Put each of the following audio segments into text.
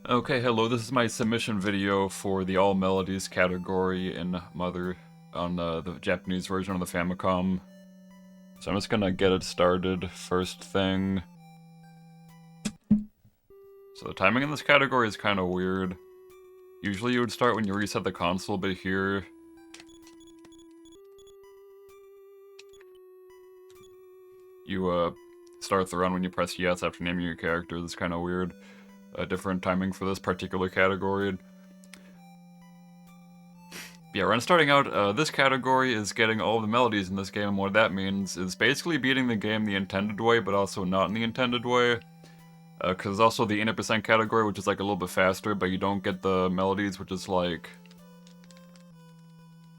Okay, hello, this is my submission video for the All Melodies category in Mother on the Japanese version of the Famicom. So I'm just gonna get it started first thing. So the timing in this category is kind of weird. Usually you would start when you reset the console, but here you start the run when you press yes after naming your character. It's kind of weird. Different timing for this particular category. Yeah, run starting out, this category is getting all the melodies in this game, and what that means is basically beating the game the intended way, but also not in the intended way. Because there's also the 80% category, which is like a little bit faster, but you don't get the melodies, which is like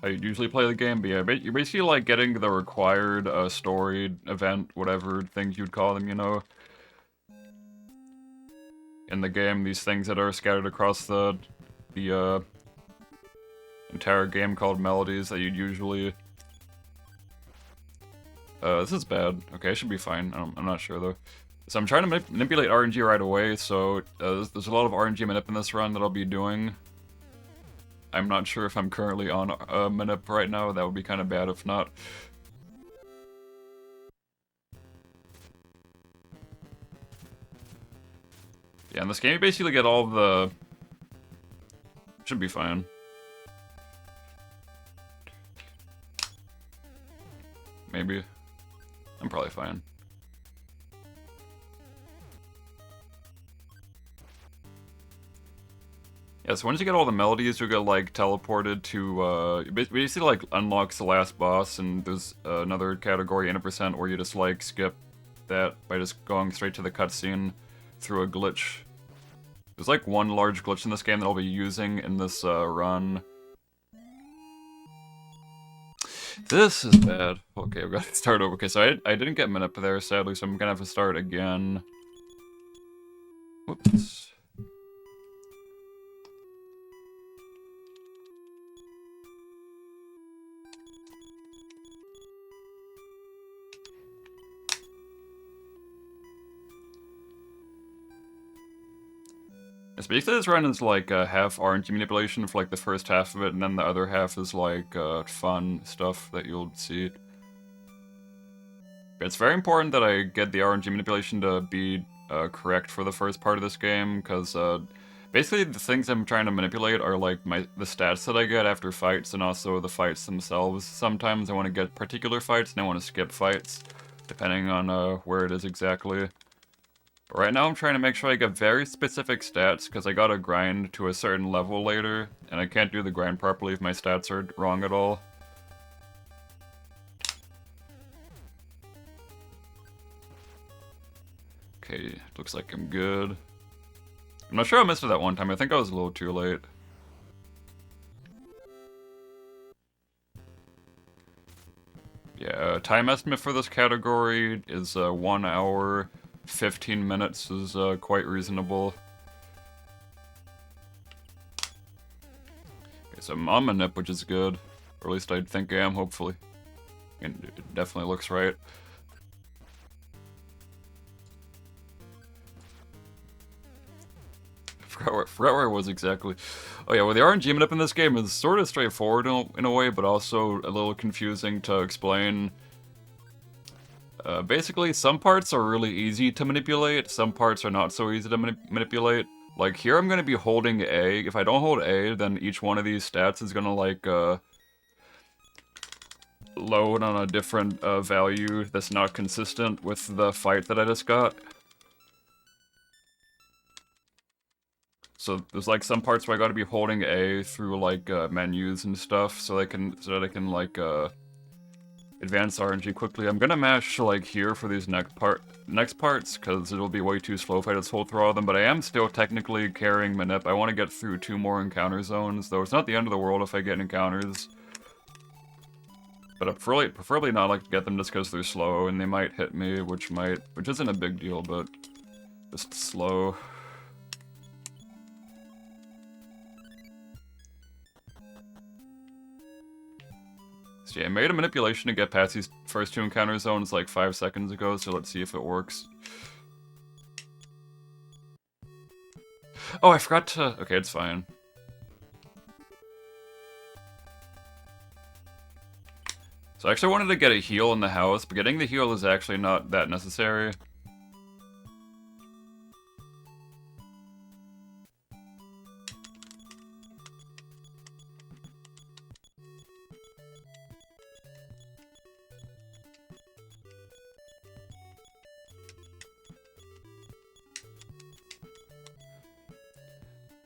how you usually play the game. But yeah, you're basically like getting the required story, event, whatever things you'd call them, you know, in the game. These things that are scattered across the entire game called Melodies that you'd usually... this is bad. Okay, I should be fine. I'm not sure, though. So I'm trying to manipulate RNG right away, so there's a lot of RNG manip in this run that I'll be doing. I'm not sure if I'm currently on manip right now. That would be kind of bad if not. Yeah, in this game you basically get all the... Should be fine. Maybe. I'm probably fine. Yeah, so once you get all the melodies, you'll get, like, teleported to, basically, like, unlocks the last boss, and there's another category, 80%, where you just, like, skip that by just going straight to the cutscene through a glitch. There's, like, one large glitch in this game that I'll be using in this, run. This is bad. Okay, I've got to start over. Okay, so I didn't get Minip there, sadly, so I'm gonna have to start again. Whoops. So basically this run is like half RNG manipulation for like the first half of it, and then the other half is like fun stuff that you'll see. It's very important that I get the RNG manipulation to be correct for the first part of this game, because basically the things I'm trying to manipulate are like the stats that I get after fights, and also the fights themselves. Sometimes I want to get particular fights, and I want to skip fights, depending on where it is exactly. Right now I'm trying to make sure I get very specific stats, because I gotta grind to a certain level later, and I can't do the grind properly if my stats are wrong at all. Okay, looks like I'm good. I'm not sure I missed it that one time, I think I was a little too late. Yeah, time estimate for this category is 1 hour, 15 minutes is quite reasonable. Okay, so I'm on my nip, which is good. Or at least I think I am, hopefully. And it definitely looks right. Forgot where I was exactly. Oh yeah, well the RNG manip in this game is sort of straightforward in a way, but also a little confusing to explain. Basically, some parts are really easy to manipulate, some parts are not so easy to manipulate. Like here I'm going to be holding A. If I don't hold A, then each one of these stats is going to like load on a different value that's not consistent with the fight that I just got. So there's like some parts where I gotta be holding A through like menus and stuff so that I can like advance RNG quickly. I'm gonna mash like here for these next parts because it'll be way too slow if I just hold through all of them, but I am still technically carrying Manip. I want to get through 2 more encounter zones, though it's not the end of the world if I get encounters. But I preferably not like to get them just because they're slow and they might hit me, which isn't a big deal, but just slow. So yeah, I made a manipulation to get past these first 2 encounter zones like 5 seconds ago, so let's see if it works. Oh, I forgot to... Okay, it's fine. So I actually wanted to get a heal in the house, but getting the heal is actually not that necessary.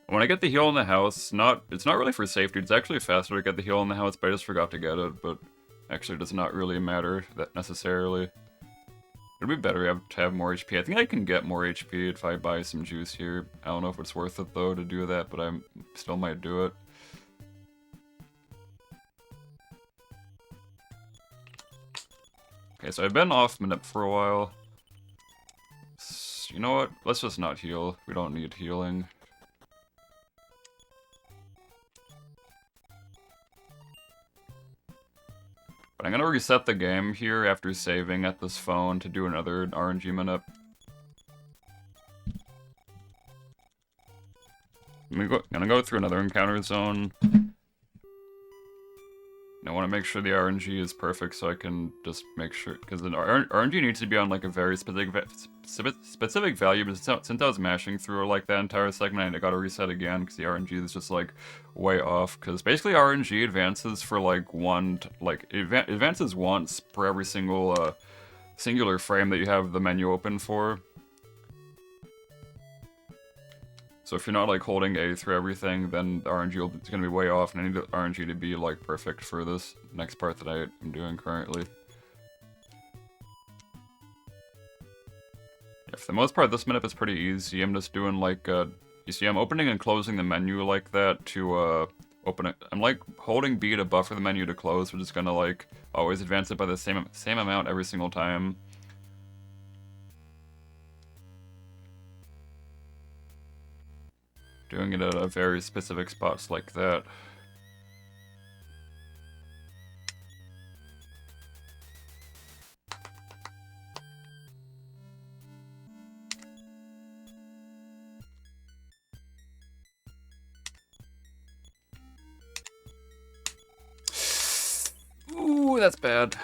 When I get the heal in the house, it's not really for safety, it's actually faster to get the heal in the house, but I just forgot to get it, but actually it does not really matter that necessarily. It'd be better to have more HP. I think I can get more HP if I buy some juice here. I don't know if it's worth it though to do that, but I still might do it. Okay, so I've been off Manip for a while. You know what? Let's just not heal. We don't need healing. But I'm gonna reset the game here after saving at this phone to do another RNG Manip. I'm gonna go through another encounter zone. I want to make sure the RNG is perfect so I can just make sure, because the RNG needs to be on like a very specific value, but since I was mashing through like that entire segment, I gotta reset again because the RNG is just like way off, because basically RNG advances for like advances once per every single singular frame that you have the menu open for. So if you're not like holding A through everything, then the RNG is going to be way off, and I need the RNG to be like perfect for this next part that I am doing currently. Yeah, for the most part, this Manip is pretty easy. I'm just doing like, you see I'm opening and closing the menu like that to open it. I'm like holding B to buffer the menu to close, which is going to like always advance it by the same amount every single time. Doing it at a very specific spots like that. Ooh, that's bad.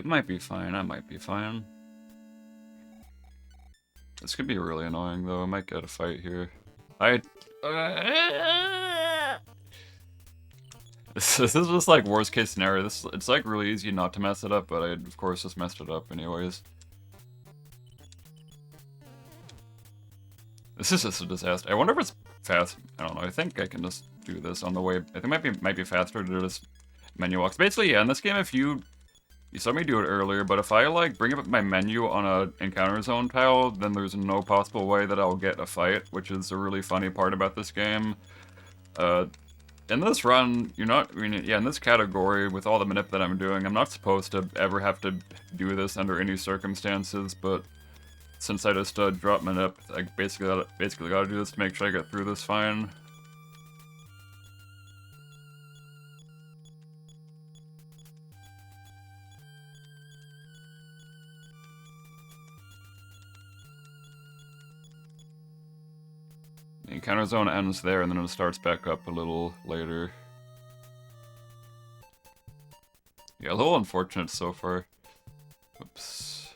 Might be fine. I might be fine. This could be really annoying though. I might get a fight here. This is just like worst case scenario. It's like really easy not to mess it up, but I of course just messed it up anyways. This is just a disaster. I wonder if it's fast. I don't know. I think I can just do this on the way. I think it might be faster to do this menu walks. Basically, yeah. In this game, if you saw me do it earlier, but if I like bring up my menu on a encounter zone tile, then there's no possible way that I'll get a fight, which is a really funny part about this game. In this run, in this category, with all the manip that I'm doing, I'm not supposed to ever have to do this under any circumstances, but since I just dropped manip, I basically gotta do this to make sure I get through this fine. The encounter zone ends there, and then it starts back up a little later. Yeah, a little unfortunate so far. Oops.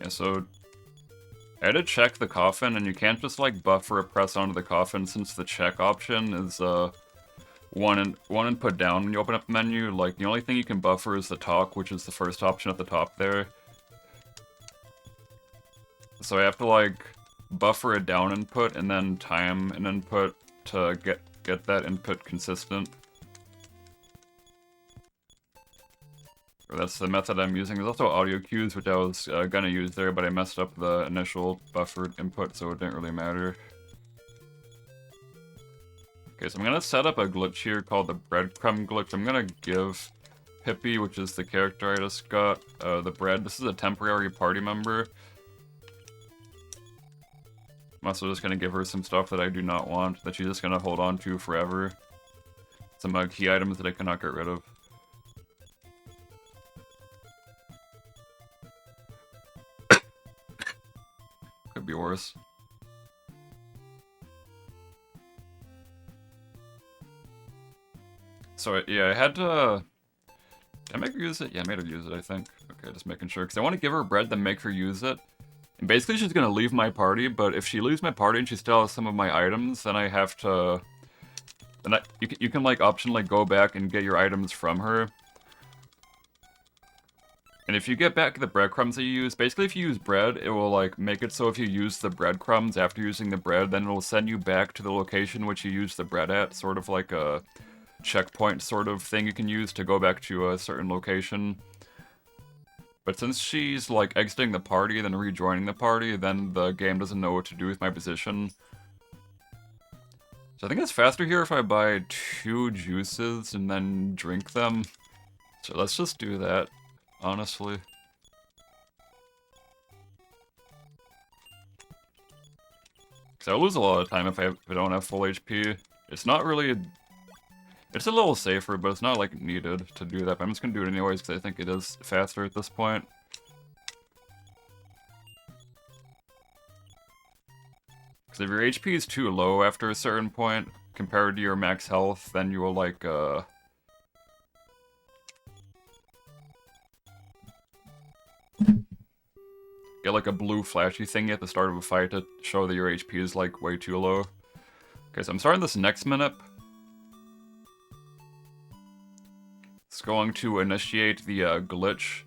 Yeah, so I had to check the coffin, and you can't just like buffer a press onto the coffin since the check option is one input down when you open up the menu. Like the only thing you can buffer is the talk, which is the first option at the top there. So I have to like buffer a down input and then time an input to get that input consistent. That's the method I'm using. There's also audio cues, which I was gonna use there, but I messed up the initial buffered input, so it didn't really matter. Okay, so I'm gonna set up a glitch here called the breadcrumb glitch. I'm gonna give Hippie, which is the character I just got, the bread. This is a temporary party member. I'm also just gonna give her some stuff that I do not want, that she's just gonna hold on to forever. Some key items that I cannot get rid of. Could be worse. So, yeah, I had to... Did I make her use it? Yeah, I made her use it, I think. Okay, just making sure. Because I want to give her bread, then make her use it. And basically, she's going to leave my party, but if she leaves my party and she still has some of my items, then I have to... Then you can, like, optionally go back and get your items from her. And if you get back the breadcrumbs that you use, basically if you use bread, it will, like, make it so if you use the breadcrumbs after using the bread, then it will send you back to the location which you used the bread at, sort of like a checkpoint sort of thing you can use to go back to a certain location. But since she's, like, exiting the party, then rejoining the party, then the game doesn't know what to do with my position. So I think it's faster here if I buy 2 juices and then drink them. So let's just do that, honestly. Because I'll lose a lot of time if I don't have full HP. It's not really... It's a little safer, but it's not, like, needed to do that. But I'm just gonna do it anyways, because I think it is faster at this point. Because if your HP is too low after a certain point, compared to your max health, then you will, like, get, like, a blue flashy thingy at the start of a fight to show that your HP is, like, way too low. Okay, so I'm starting this next minute. It's going to initiate the glitch,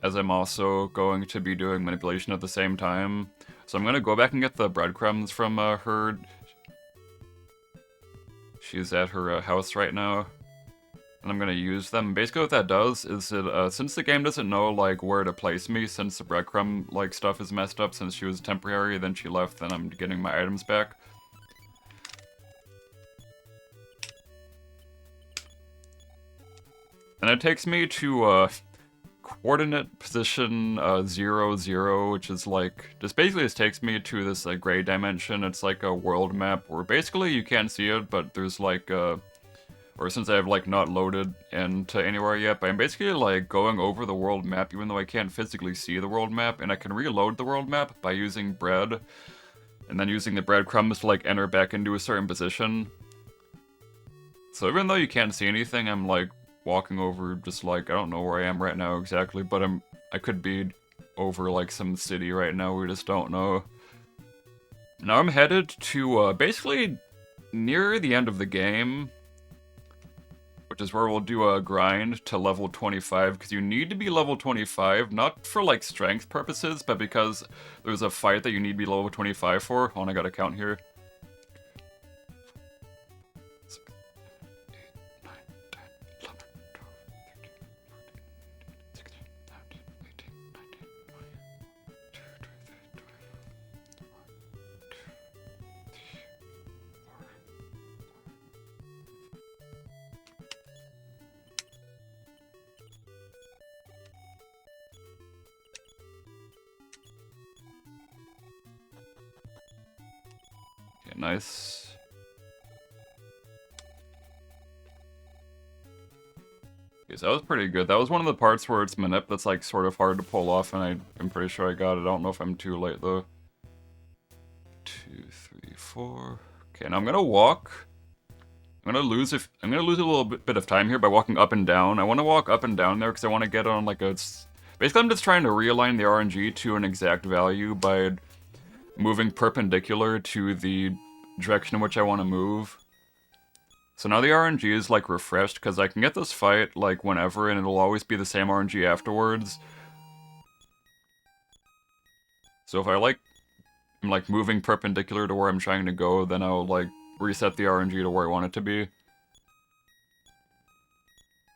as I'm also going to be doing manipulation at the same time. So I'm going to go back and get the breadcrumbs from her. She's at her house right now, and I'm going to use them. Basically what that does is it, since the game doesn't know like where to place me, since the breadcrumb like stuff is messed up, since she was temporary, then she left, then I'm getting my items back. And it takes me to coordinate position 0, 0, which is like, just basically this takes me to this gray dimension. It's like a world map where basically you can't see it, but there's like, or since I've like not loaded into anywhere yet, but I'm basically like going over the world map even though I can't physically see the world map, and I can reload the world map by using bread, and then using the breadcrumbs to like enter back into a certain position. So even though you can't see anything, I'm like walking over just like, I don't know where I am right now exactly, but I could be over like some city right now, we just don't know. Now I'm headed to basically near the end of the game, which is where we'll do a grind to level 25, because you need to be level 25, not for like strength purposes, but because there's a fight that you need to be level 25 for. Oh, and I got a count here. Nice. Okay, so that was pretty good. That was one of the parts where it's manip that's like sort of hard to pull off, and I'm pretty sure I got it. I don't know if I'm too late though. 2, 3, 4. Okay, now I'm gonna walk. I'm gonna lose a little bit of time here by walking up and down. I want to walk up and down there because I want to get on like a. Basically, I'm just trying to realign the RNG to an exact value by moving perpendicular to the direction in which I want to move. So now the RNG is like refreshed because I can get this fight like whenever and it'll always be the same RNG afterwards. So if I'm like moving perpendicular to where I'm trying to go, then I'll like reset the RNG to where I want it to be.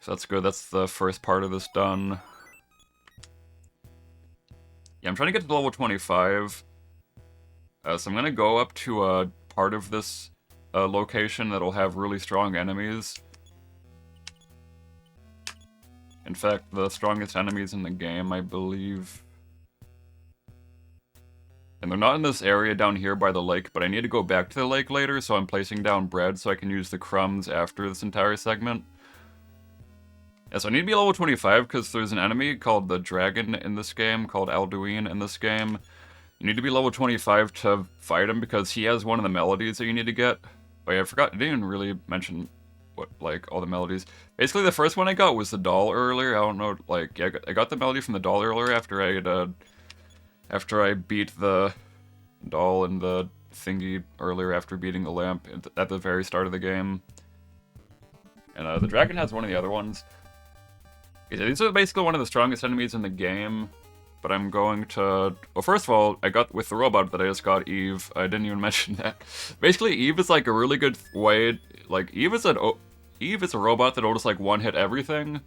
So that's good, that's the first part of this done. Yeah, I'm trying to get to level 25. So I'm gonna go up to a part of this location that'll have really strong enemies. In fact, the strongest enemies in the game, I believe. And they're not in this area down here by the lake, but I need to go back to the lake later, so I'm placing down bread so I can use the crumbs after this entire segment. Yeah, so I need to be level 25 because there's an enemy called the Dragon in this game, called Alduin in this game. You need to be level 25 to fight him because he has one of the melodies that you need to get. Oh yeah, I forgot, I didn't even really mention what, like, all the melodies. Basically, the first one I got was the doll earlier. I don't know, like, yeah, I got the melody from the doll earlier after I beat the doll and the thingy earlier after beating the lamp at the very start of the game. And the dragon has one of the other ones. Yeah, these are basically one of the strongest enemies in the game. But I'm going to... Well, first of all, I got with the robot that I just got, Eve. I didn't even mention that. Basically, Eve is like a really good way... Like, Eve is a robot that'll just like one-hit everything.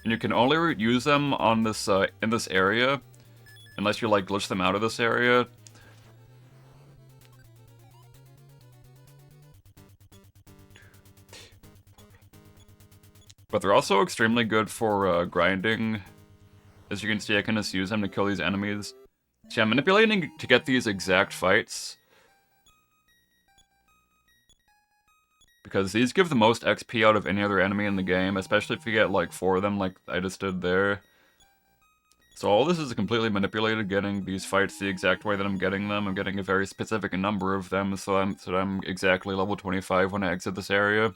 And you can only use them on this, in this area. Unless you like glitch them out of this area. But they're also extremely good for grinding. As you can see, I can just use them to kill these enemies. See, I'm manipulating to get these exact fights. Because these give the most XP out of any other enemy in the game, especially if you get like 4 of them like I just did there. So all this is completely manipulated, getting these fights the exact way that I'm getting them. I'm getting a very specific number of them, so I'm exactly level 25 when I exit this area.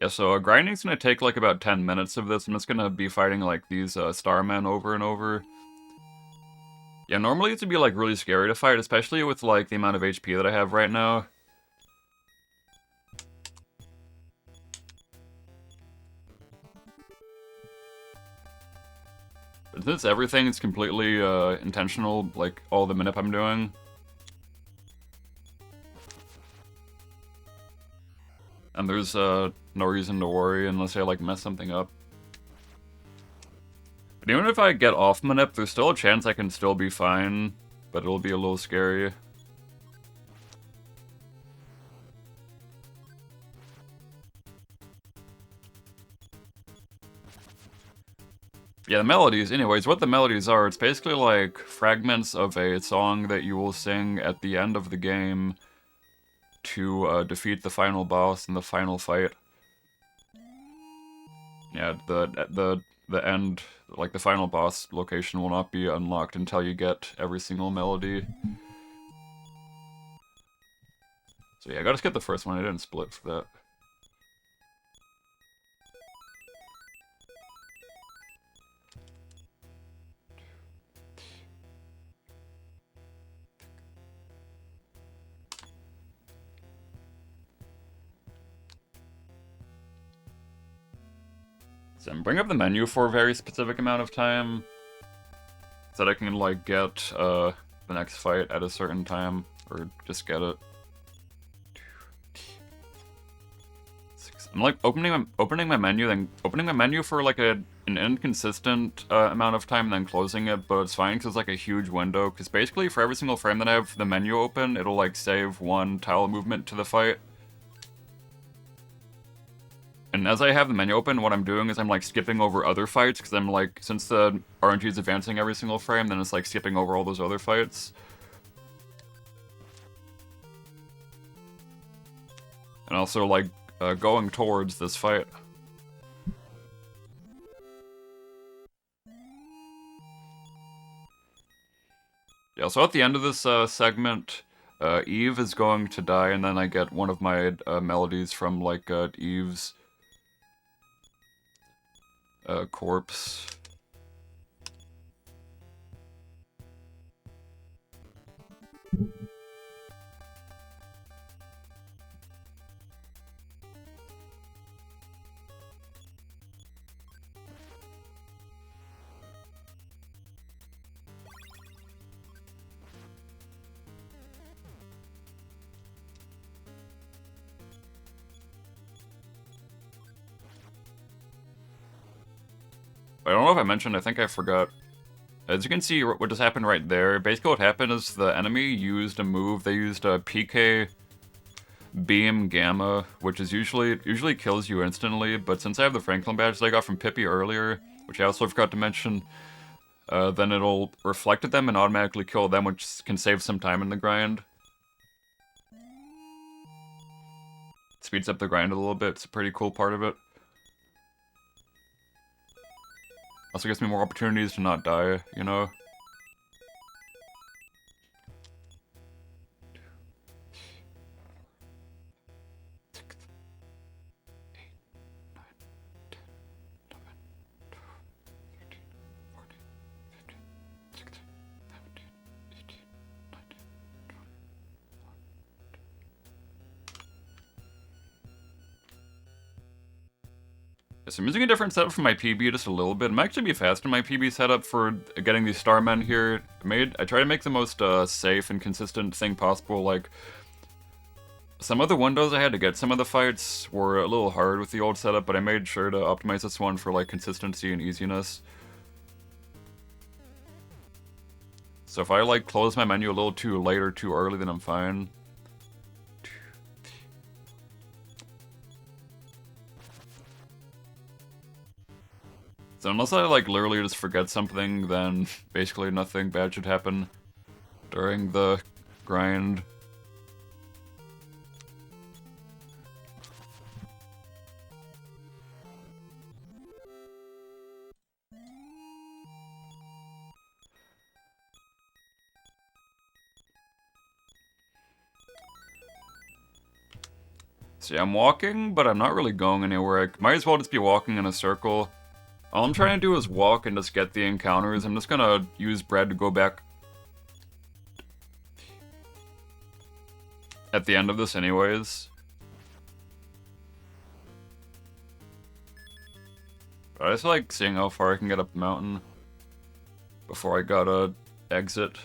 Yeah, so grinding's gonna take like about 10 minutes of this. I'm just gonna be fighting like these starmen over and over. Yeah, normally it would be like really scary to fight, especially with like the amount of HP that I have right now. But since everything is completely intentional, like all the manip I'm doing. And there's no reason to worry unless I like mess something up. But even if I get off manip, there's still a chance I can still be fine, but it'll be a little scary. Yeah, the melodies, anyways, what the melodies are, it's basically like fragments of a song that you will sing at the end of the game to defeat the final boss in the final fight. Yeah, the end, like the final boss location will not be unlocked until you get every single melody. So yeah, I gotta skip the first one, I didn't split for that. So I'm bringing up the menu for a very specific amount of time, so that I can like get the next fight at a certain time, or just get it. I'm like opening my menu, then opening my menu for like an inconsistent amount of time, and then closing it, but it's fine because it's like a huge window. Because basically, for every single frame that I have the menu open, it'll like save one tile movement to the fight. And as I have the menu open, what I'm doing is I'm like skipping over other fights, because I'm like, since the RNG is advancing every single frame, then it's like skipping over all those other fights. And also like going towards this fight. Yeah, so at the end of this segment, Eve is going to die, and then I get one of my melodies from like Eve's corpse. I don't know if I mentioned, I think I forgot. As you can see, what just happened right there, basically what happened is the enemy used a move, they used a PK Beam Gamma, which is usually kills you instantly, but since I have the Franklin badge that I got from Pippi earlier, which I also forgot to mention, then it'll reflect at them and automatically kill them, which can save some time in the grind. Speeds up the grind a little bit, it's a pretty cool part of it. Also gives me more opportunities to not die, you know? So I'm using a different setup for my PB just a little bit. I'm actually be fast in my PB setup for getting these starmen here. I try to make the most safe and consistent thing possible. Like, some of the windows I had to get some of the fights were a little hard with the old setup, but I made sure to optimize this one for like consistency and easiness. So if I like close my menu a little too late or too early, then I'm fine. So unless I like literally just forget something, then basically nothing bad should happen during the grind. See, I'm walking, but I'm not really going anywhere. I might as well just be walking in a circle. All I'm trying to do is walk and just get the encounters. I'm just gonna use bread to go back at the end of this anyways. But I just like seeing how far I can get up the mountain before I gotta exit.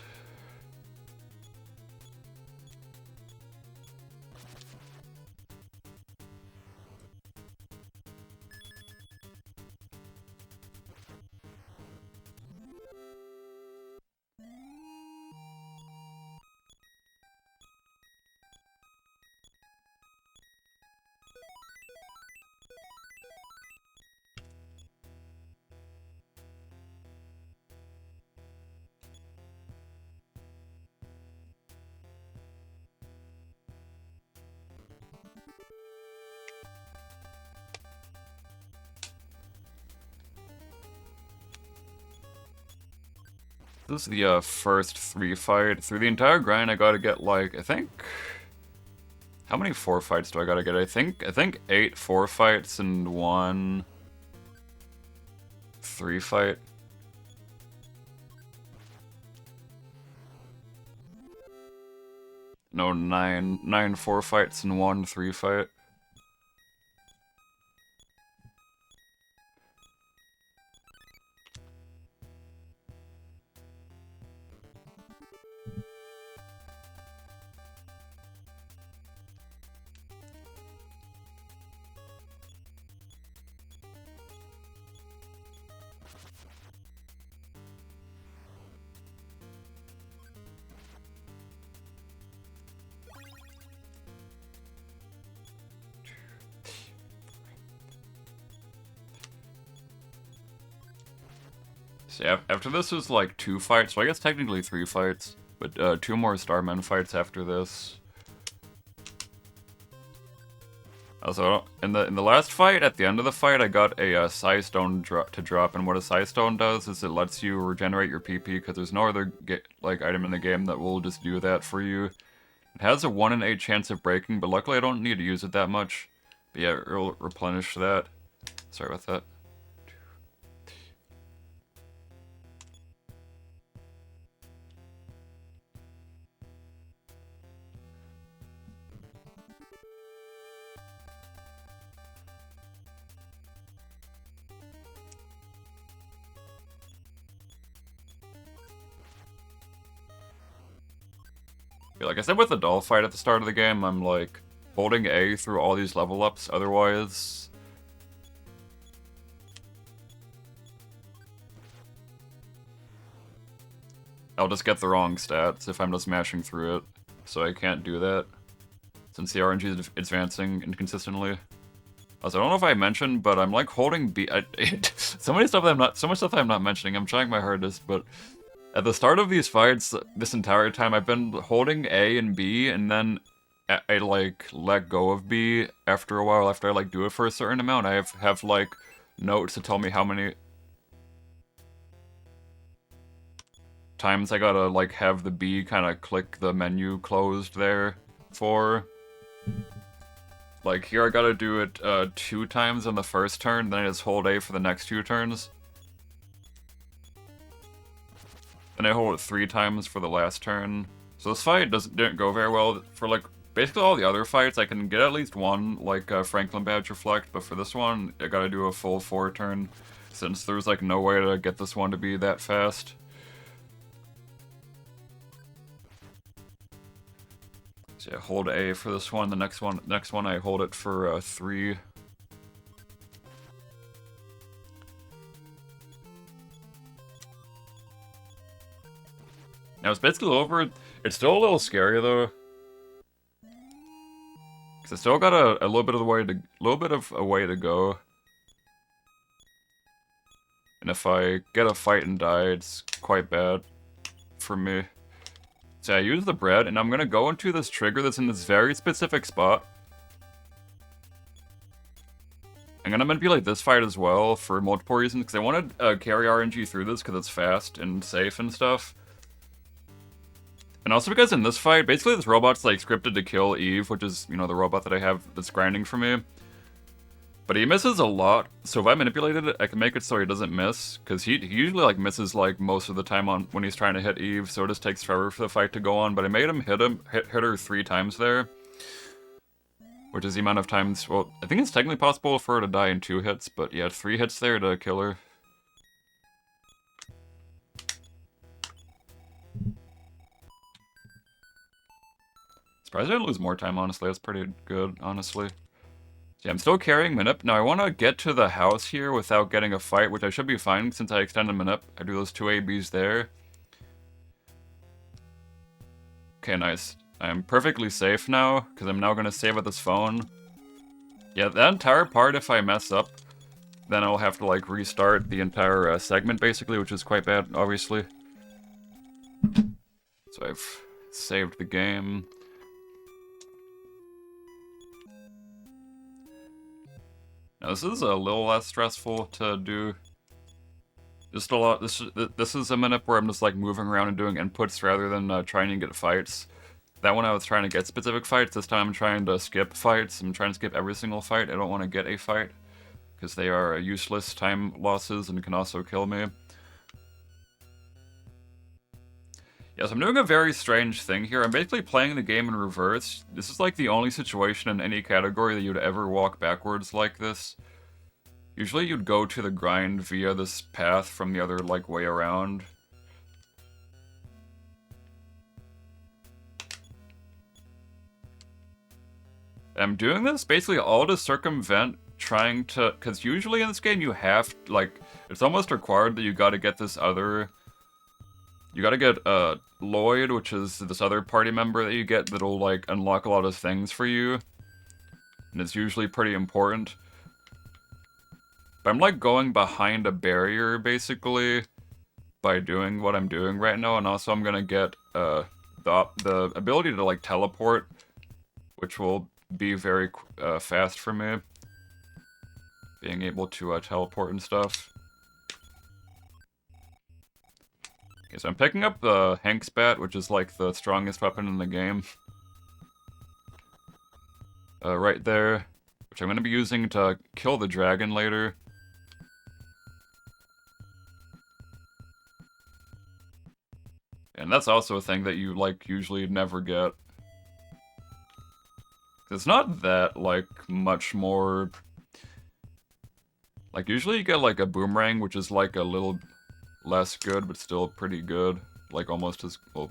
This is the first 3 fight. Through the entire grind, I gotta get like, I think... How many 4 fights do I gotta get? I think 8 4 fights and 1 3 fight. No, 9 4 fights and 1 3 fight. So yeah, after this was like 2 fights, so I guess technically 3 fights, but 2 more Starmen fights after this. Also, in the last fight, at the end of the fight, I got a Psi Stone to drop, and what a Psi Stone does is it lets you regenerate your PP, because there's no other item in the game that will just do that for you. It has a 1 in 8 chance of breaking, but luckily I don't need to use it that much. But yeah, it'll replenish that. Sorry about that. Yeah, like I said with the doll fight at the start of the game, I'm like holding A through all these level ups, otherwise... I'll just get the wrong stats if I'm just mashing through it. So I can't do that, since the RNG is advancing inconsistently. Also, I don't know if I mentioned, but I'm like holding B. So much stuff I'm not mentioning. I'm trying my hardest, but at the start of these fights, this entire time, I've been holding A and B, and then I like let go of B after a while. After I like do it for a certain amount, I have like notes to tell me how many times I gotta like have the B kind of click the menu closed there for. Like here I gotta do it 2 times on the first turn, then I just hold A for the next 2 turns. Then I hold it 3 times for the last turn. So this fight didn't go very well. For like basically all the other fights, I can get at least one like Franklin Badge Reflect, but for this one, I gotta do a full 4 turn, since there's like no way to get this one to be that fast. So yeah, hold A for this one. The next one I hold it for 3. Now it's basically over. It's still a little scary though, because I still got a little bit of a way to go. And if I get a fight and die, it's quite bad for me. So I use the bread, and I'm gonna go into this trigger that's in this very specific spot. I'm gonna manipulate this fight as well for multiple reasons, because I want to carry RNG through this because it's fast and safe and stuff. And also because in this fight, basically this robot's like scripted to kill Eve, which is, you know, the robot that I have that's grinding for me. But he misses a lot, so if I manipulated it, I can make it so he doesn't miss, because he usually like misses like most of the time on when he's trying to hit Eve, so it just takes forever for the fight to go on. But I made him hit her 3 times there, which is the amount of times. Well, I think it's technically possible for her to die in 2 hits, but yeah, 3 hits there to kill her. Surprised I didn't lose more time, honestly. That's pretty good, honestly. Yeah, I'm still carrying Minip. Now I want to get to the house here without getting a fight, which I should be fine since I extended Minip. I do those 2 ABs there. Okay, nice. I'm perfectly safe now, because I'm now going to save with this phone. Yeah, that entire part, if I mess up, then I'll have to like restart the entire segment basically, which is quite bad, obviously. So I've saved the game. Now this is a little less stressful to do. Just a lot. This is a minute where I'm just like moving around and doing inputs rather than trying to get fights. That one I was trying to get specific fights. This time I'm trying to skip fights. I'm trying to skip every single fight. I don't want to get a fight because they are useless time losses and can also kill me. Yes, I'm doing a very strange thing here. I'm basically playing the game in reverse. This is like the only situation in any category that you'd ever walk backwards like this. Usually you'd go to the grind via this path from the other like way around. I'm doing this basically all to circumvent trying to, because usually in this game you have, like, it's almost required that you gotta get this other, you gotta get Lloyd, which is this other party member that you get that'll like unlock a lot of things for you. And it's usually pretty important. But I'm like going behind a barrier basically by doing what I'm doing right now, and also I'm gonna get the ability to like teleport, which will be very fast for me. Being able to teleport and stuff. Okay, so I'm picking up the Hank's Bat, which is like the strongest weapon in the game. Right there, which I'm going to be using to kill the dragon later. And that's also a thing that you like usually never get. It's not that like much more. Like usually you get like a boomerang, which is like a little less good, but still pretty good. Like almost as well.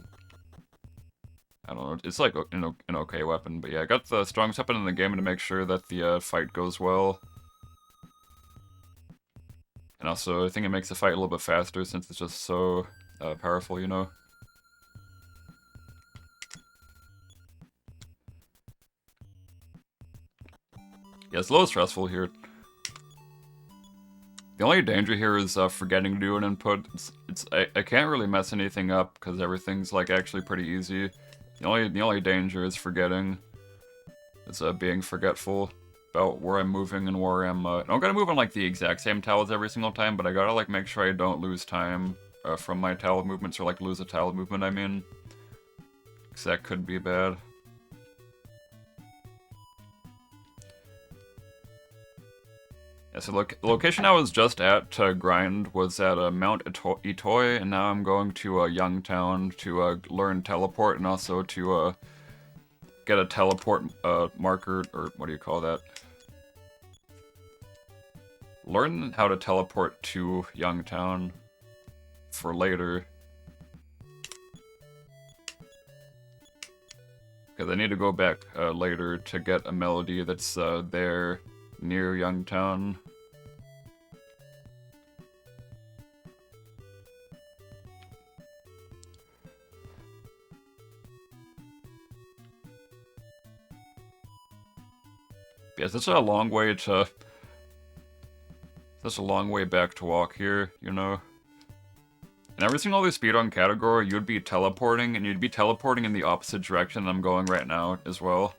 I don't know. It's like an okay weapon, but yeah, I got the strongest weapon in the game to make sure that the fight goes well. And also, I think it makes the fight a little bit faster since it's just so powerful, you know. Yeah, it's a little stressful here. The only danger here is forgetting to do an input. I can't really mess anything up because everything's like actually pretty easy. The only danger is forgetting. It's being forgetful about where I'm moving and where I'm. I don't gotta move on like the exact same tiles every single time, but I gotta like make sure I don't lose time from my tile movements or like lose a tile movement. I mean, because that could be bad. Yeah, so the location I was just at to grind was at Mount Itoy, and now I'm going to Youngtown to learn teleport and also to get a teleport marker, or what do you call that? Learn how to teleport to Youngtown for later. Because I need to go back later to get a melody that's there near Youngtown. Yes, it's a long way to... That's a long way back to walk here, you know? In every single other speedrun category, you'd be teleporting, and you'd be teleporting in the opposite direction I'm going right now as well.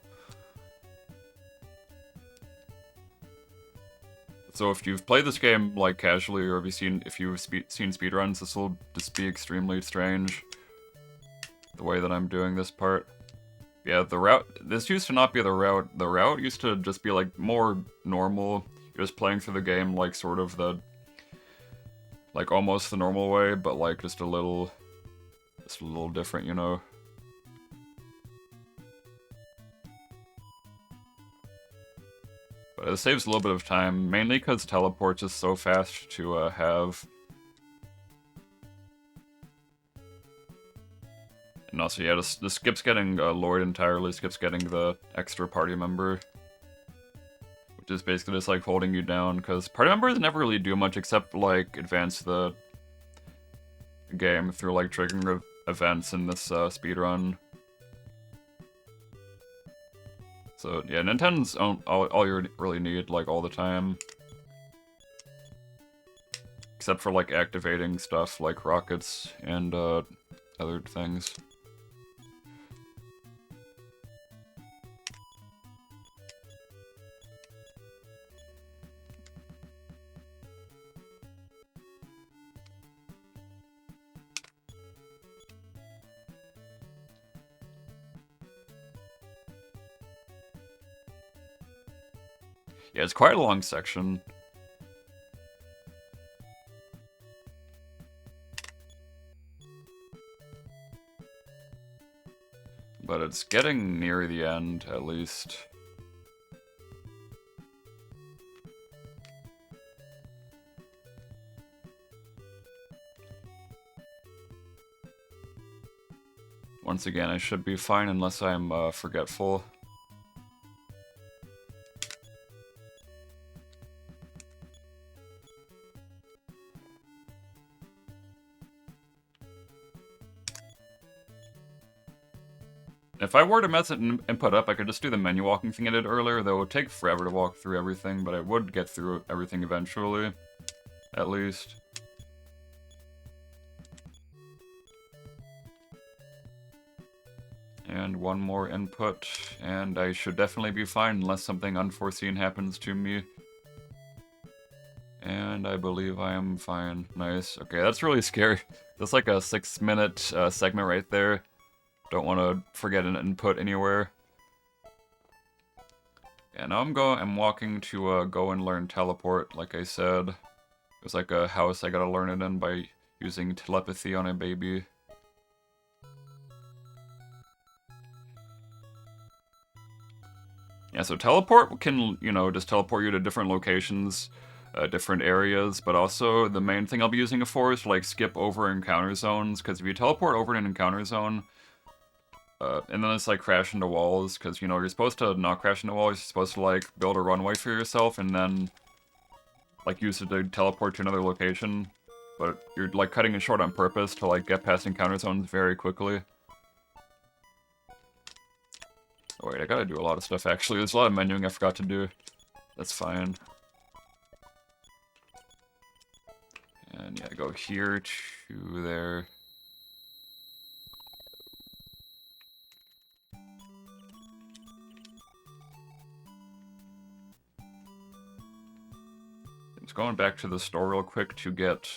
So if you've played this game like casually, or if you've seen speedruns, this will just be extremely strange. The way that I'm doing this part. Yeah, the route, this used to not be the route. The route used to just be like more normal. You're just playing through the game like sort of the, like almost the normal way, but like just a little different, you know? But it saves a little bit of time, mainly because teleport's is so fast to have. And also, yeah, this skips getting Lord entirely, skips getting the extra party member. Which is basically just like holding you down, because party members never really do much except like advance the game through like triggering events in this speedrun. So yeah, Nintendo's all you really need like all the time. Except for like activating stuff like rockets and other things. Yeah, it's quite a long section. But it's getting near the end, at least. Once again, I should be fine unless I'm forgetful. If I were to mess it and put up, I could just do the menu walking thing I did earlier, though it would take forever to walk through everything, but I would get through everything eventually. At least. And one more input, and I should definitely be fine unless something unforeseen happens to me. And I believe I am fine. Nice. Okay, that's really scary. That's like a 6-minute segment right there. Don't want to forget an input anywhere. Yeah, now I'm walking to go and learn teleport, like I said. It's like a house I gotta learn it in by using telepathy on a baby. Yeah, so teleport can, you know, just teleport you to different locations, different areas, but also the main thing I'll be using it for is to like skip over encounter zones, because if you teleport over an encounter zone, and then it's like crash into walls, because, you know, you're supposed to not crash into walls, you're supposed to like build a runway for yourself and then like use it to teleport to another location, but you're like cutting it short on purpose to like get past encounter zones very quickly. Oh wait, I gotta do a lot of stuff actually, there's a lot of menuing I forgot to do. That's fine. And yeah, go here to there. Just going back to the store real quick to get,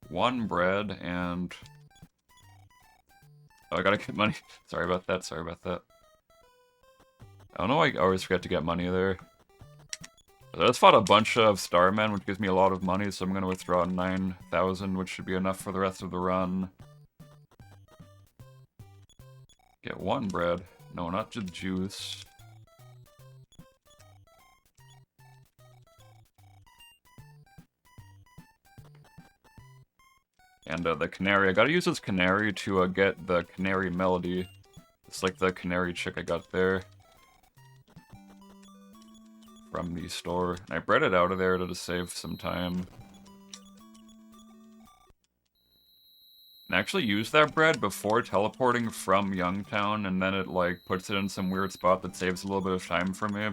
1 bread and... Oh, I gotta get money. Sorry about that, sorry about that. I don't know why I always forget to get money there. I just fought a bunch of Starmen, which gives me a lot of money, so I'm gonna withdraw 9,000, which should be enough for the rest of the run. Get 1 bread. No, not just juice. And the canary. I gotta use this canary to get the canary melody. It's like the canary chick I got there. From the store. I bred it out of there to just save some time. And I actually used that bread before teleporting from Youngtown, and then it like puts it in some weird spot that saves a little bit of time for me.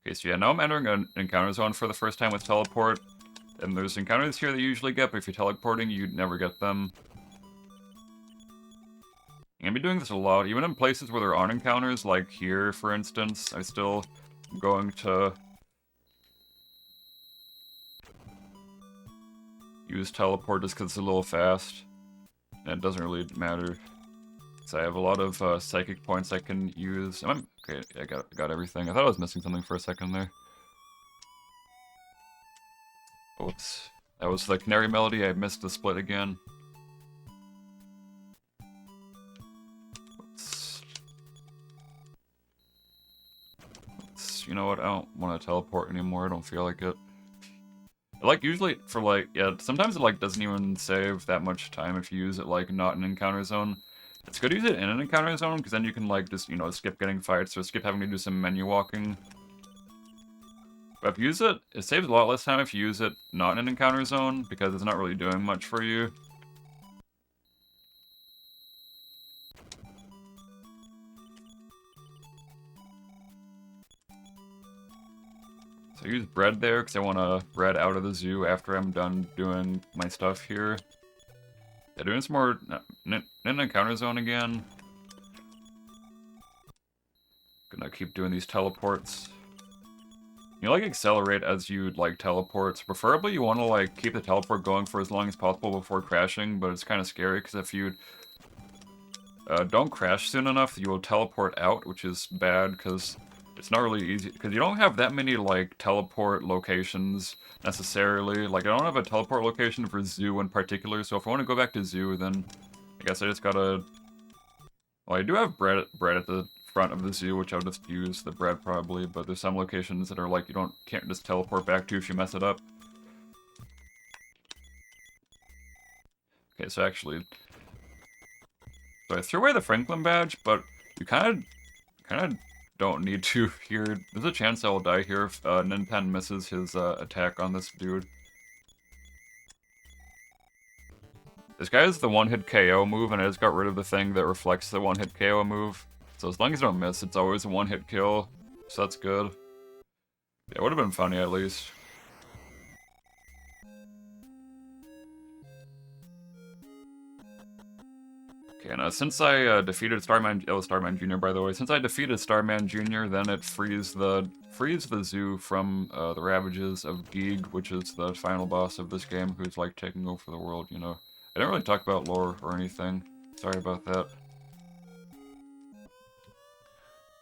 Okay, so yeah, now I'm entering an encounter zone for the first time with teleport. And there's encounters here that you usually get, but if you're teleporting, you'd never get them. I'm gonna be doing this a lot, even in places where there aren't encounters, like here, for instance. I still am going to use teleport just because it's a little fast. And it doesn't really matter. So I have a lot of psychic points I can use. Okay, I got everything. I thought I was missing something for a second there. Oops. That was the canary melody. I missed the split again. You know what? I don't want to teleport anymore. I don't feel like it. Like, usually for, like, yeah, sometimes it, like, doesn't even save that much time if you use it, like, not in an encounter zone. It's good to use it in an encounter zone, because then you can, like, just, you know, skip getting fights, or skip having to do some menu walking. But if you use it, it saves a lot less time if you use it not in an encounter zone, because it's not really doing much for you. So I use bread there, because I want to bread out of the zoo after I'm done doing my stuff here. Yeah, doing some more in an encounter zone again. Gonna keep doing these teleports. You like accelerate as you like teleports. Preferably you want to like keep the teleport going for as long as possible before crashing, but it's kind of scary because if you don't crash soon enough, you will teleport out, which is bad because it's not really easy, because you don't have that many like teleport locations necessarily. Like I don't have a teleport location for zoo in particular, so if I want to go back to zoo, then I guess I just gotta... Well, I do have bread at the front of the zoo, which I'll just use the bread probably, but there's some locations that are like you can't just teleport back to if you mess it up. Okay, so actually... So I threw away the Franklin badge, but you kind of don't need to here. There's a chance I will die here if Ninpen misses his attack on this dude. This guy has the one-hit KO move, and I just got rid of the thing that reflects the one-hit KO move. So as long as I don't miss, it's always a one-hit kill. So that's good. Yeah, it would have been funny at least. Okay, now since I defeated Starman, Starman Jr. by the way, since I defeated Starman Jr., then it frees the zoo from the ravages of Geeg, which is the final boss of this game, who's like taking over the world, you know. I don't really talk about lore or anything. Sorry about that.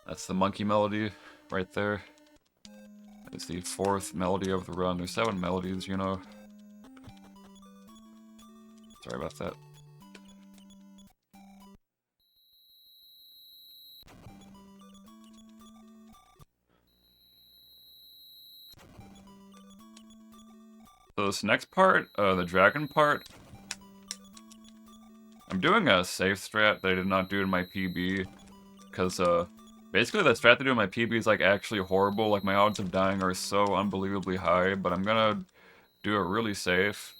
That's the monkey melody right there. It's the 4th melody of the run. There's 7 melodies, you know. Sorry about that. So this next part, the dragon part, I'm doing a safe strat that I did not do in my PB, because basically the strat they do in my PB is like actually horrible. Like my odds of dying are so unbelievably high, but I'm gonna do it really safe.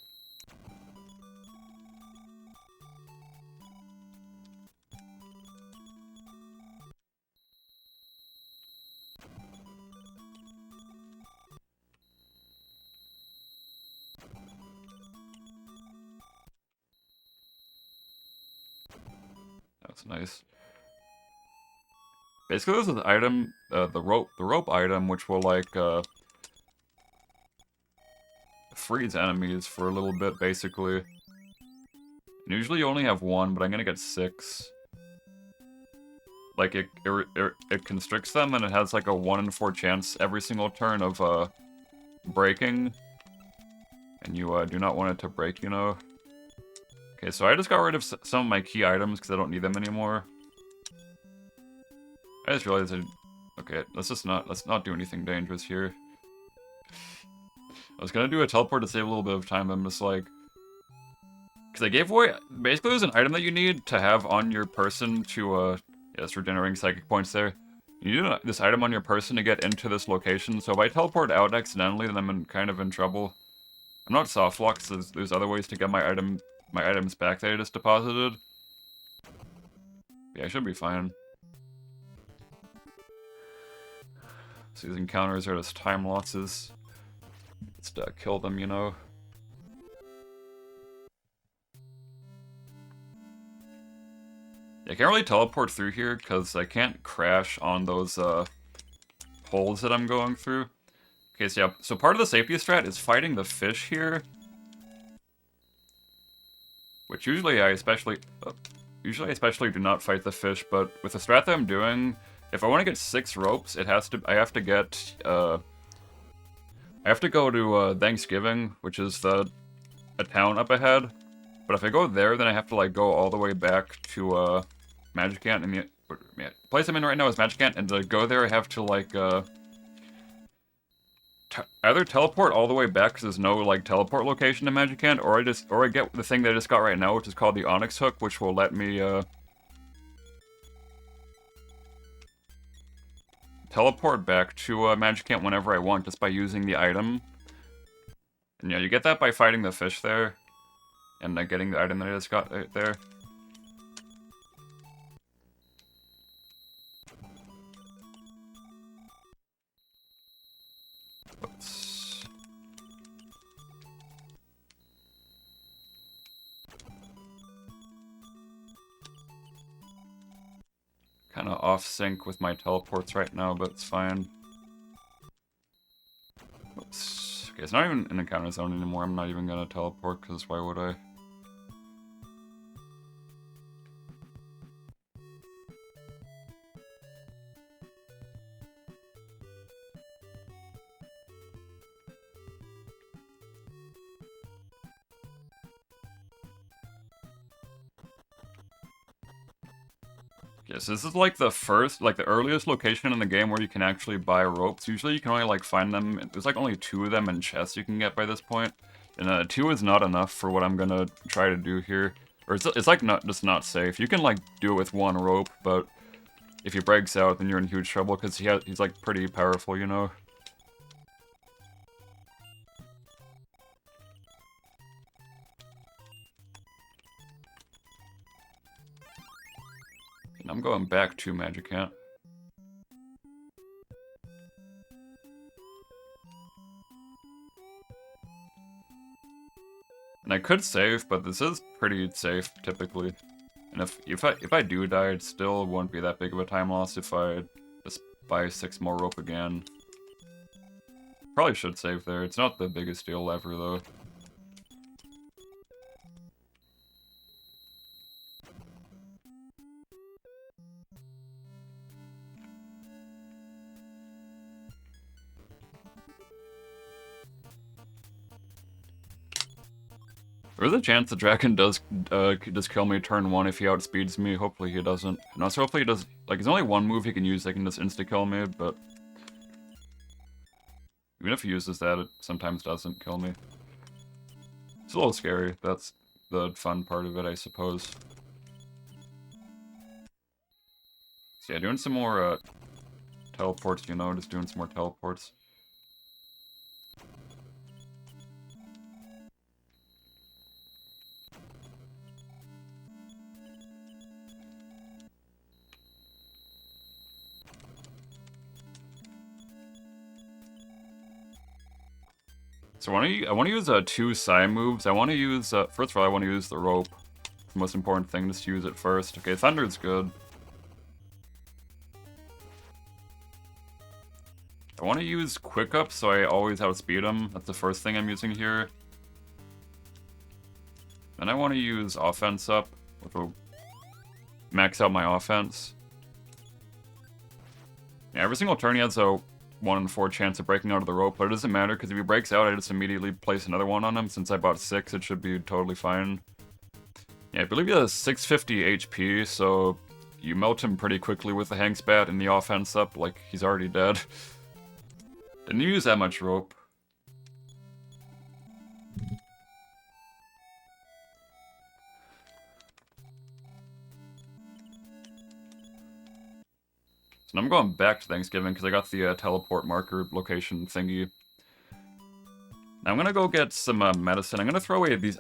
That's nice. Basically, this is the item, the rope item, which will like freeze enemies for a little bit, basically. And usually, you only have one, but I'm gonna get 6. Like it constricts them, and it has like a 1 in 4 chance every single turn of breaking. And you do not want it to break, you know. Okay, so I just got rid of some of my key items because I don't need them anymore. I just realized okay, let's not do anything dangerous here. I was gonna do a teleport to save a little bit of time, but I'm just like... Because I gave away... Basically, there's an item that you need to have on your person to, yes, regenerating psychic points there. You need this item on your person to get into this location, so if I teleport out accidentally, then I'm kind of in trouble. I'm not soft locked, so there's other ways to get my items back that I just deposited. Yeah, I should be fine. So these encounters are just time losses. Just kill them, you know. I can't really teleport through here because I can't crash on those holes that I'm going through. Okay, so yeah, so part of the safety strat is fighting the fish here. Which usually I especially do not fight the fish, but with the strat that I'm doing, if I want to get 6 ropes, I have to go to Thanksgiving, which is a town up ahead. But if I go there, then I have to like go all the way back to Magicant, and the place I'm in right now is Magicant, and to go there I have to like either teleport all the way back because there's no like teleport location in Magicant, or I get the thing that I just got right now, which is called the Onyx Hook, which will let me teleport back to Magicant whenever I want just by using the item. And yeah, you get that by fighting the fish there, and getting the item that I just got right there. Oops. Kind of off sync with my teleports right now, but it's fine. Oops. Okay, it's not even an encounter zone anymore. I'm not even gonna teleport because why would I? Yes, this is like the earliest location in the game where you can actually buy ropes. Usually you can only like find them, there's like only 2 of them in chests you can get by this point. And 2 is not enough for what I'm gonna try to do here. Or it's like just not safe. You can like do it with 1 rope, but if he breaks out then you're in huge trouble because he's like pretty powerful, you know? I'm going back to Magicant. And I could save, but this is pretty safe, typically. And if I do die, it still won't be that big of a time loss if I just buy 6 more rope again. Probably should save there. It's not the biggest deal ever, though. There's a chance the dragon does just kill me turn 1 if he outspeeds me. Hopefully he doesn't. And also hopefully he does. Like, there's only 1 move he can use that can just insta-kill me, but even if he uses that, it sometimes doesn't kill me. It's a little scary. That's the fun part of it, I suppose. So yeah, doing some more teleports, you know, just doing some more teleports. So I want to use 2 Psy moves. I want to use first of all I want to use the rope for the most important thing, just to use it first. Okay, Thunder's good. I want to use Quick Up, so I always outspeed him. That's the first thing I'm using here. Then I want to use Offense Up, which will max out my offense. Yeah, every single turn he has a 1 in 4 chance of breaking out of the rope, but it doesn't matter, because if he breaks out, I just immediately place another one on him. Since I bought 6, it should be totally fine. Yeah, I believe he has 650 HP, so you melt him pretty quickly with the Hang Spat and the Offense Up, like he's already dead. Didn't use that much rope. So now I'm going back to Thanksgiving because I got the teleport marker location thingy. Now I'm gonna go get some medicine. I'm gonna throw away these.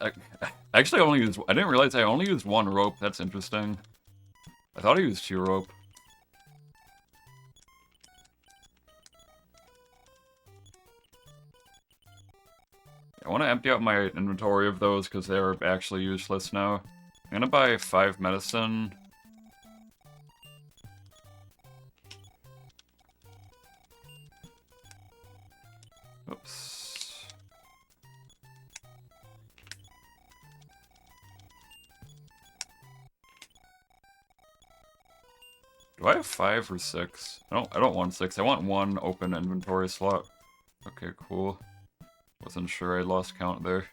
Actually, I didn't realize I only used 1 rope. That's interesting. I thought I used 2 rope. I want to empty out my inventory of those because they're actually useless now. I'm gonna buy 5 medicine. Oops. Do I have 5 or 6? I don't want 6. I want 1 open inventory slot. Okay, cool. Wasn't sure, I lost count there.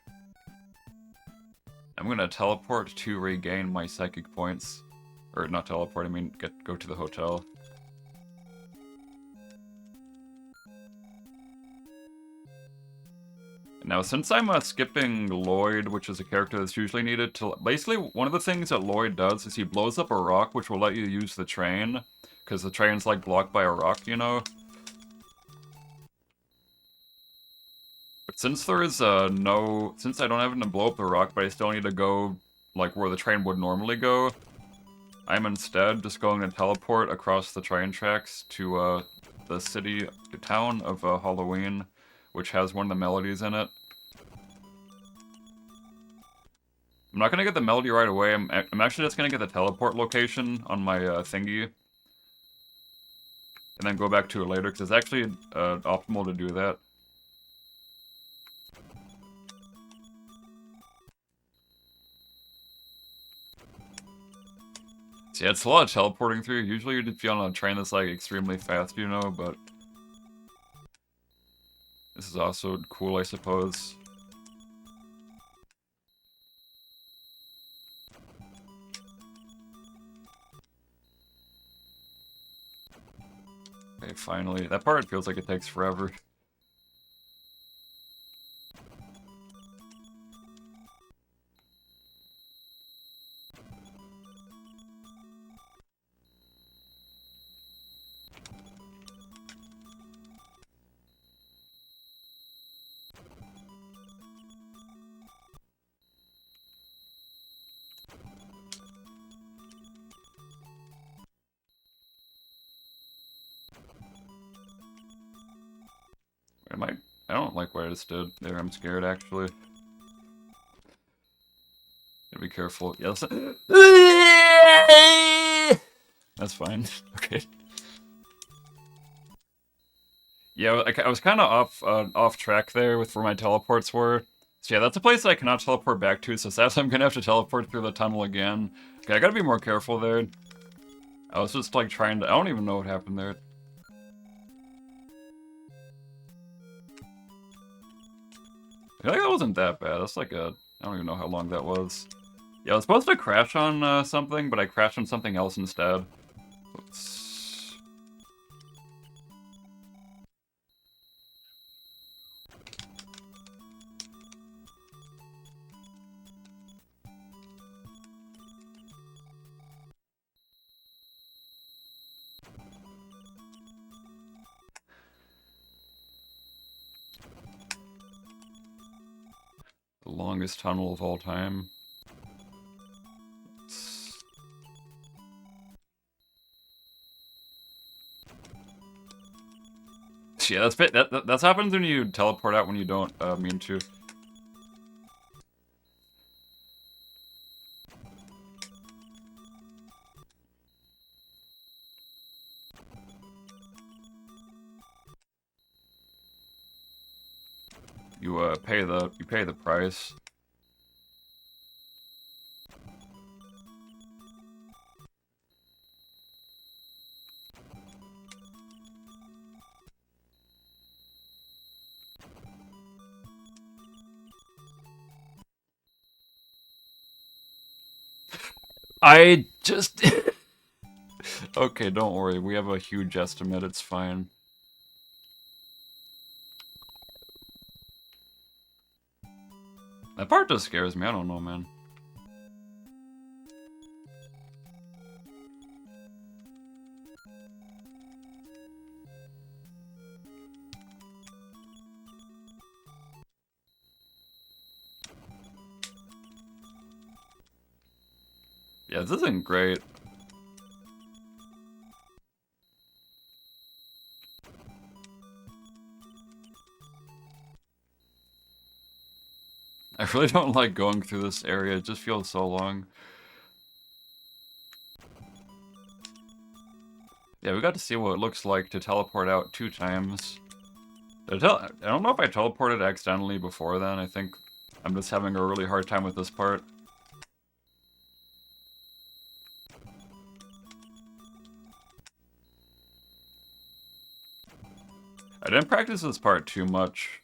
I'm gonna teleport to regain my psychic points. Or not teleport, I mean go to the hotel. Now, since I'm skipping Lloyd, which is a character that's usually needed to... Basically, one of the things that Lloyd does is he blows up a rock, which will let you use the train. Because the train's, like, blocked by a rock, you know? But since there is no... Since I don't have to blow up the rock, but I still need to go, like, where the train would normally go, I'm instead just going to teleport across the train tracks to the town of Halloween, which has one of the melodies in it. I'm not gonna get the melody right away. I'm actually just gonna get the teleport location on my thingy, and then go back to it later, because it's actually optimal to do that. So yeah, it's a lot of teleporting through. Usually you'd be on a train that's like extremely fast, you know, but this is also cool, I suppose. Okay, finally. That part feels like it takes forever. I don't like what I just did there. I'm scared, actually. Gotta be careful. Yeah, that's fine. Okay. Yeah, I was kind of off track there with where my teleports were. So yeah, that's a place that I cannot teleport back to, so sadly I'm gonna have to teleport through the tunnel again. Okay, I gotta be more careful there. I was just like trying to... I don't even know what happened there. I feel like that wasn't that bad. That's like a... I don't even know how long that was. Yeah, I was supposed to crash on something, but I crashed on something else instead. Oops. The longest tunnel of all time. Yeah, that's happens when you teleport out when you don't mean to. you pay the price. I just... Okay, don't worry. We have a huge estimate. It's fine. That part just scares me. I don't know, man. Yeah, this isn't great. I really don't like going through this area. It just feels so long. Yeah, we got to see what it looks like to teleport out 2 times. I don't know if I teleported accidentally before then. I think I'm just having a really hard time with this part. I didn't practice this part too much.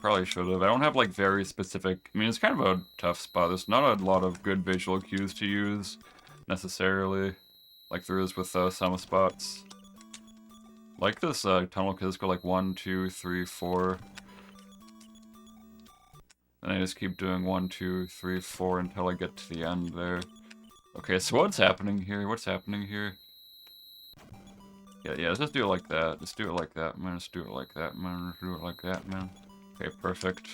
Probably should have. I don't have like very specific... I mean, it's kind of a tough spot. There's not a lot of good visual cues to use, necessarily. Like there is with some spots. Like this tunnel, because go like 1, 2, 3, 4. And I just keep doing 1, 2, 3, 4 until I get to the end there. Okay, so what's happening here? What's happening here? Yeah, let's just do it like that. Just do it like that, man. Just do it like that, man. Just do it like that, man. Okay, perfect.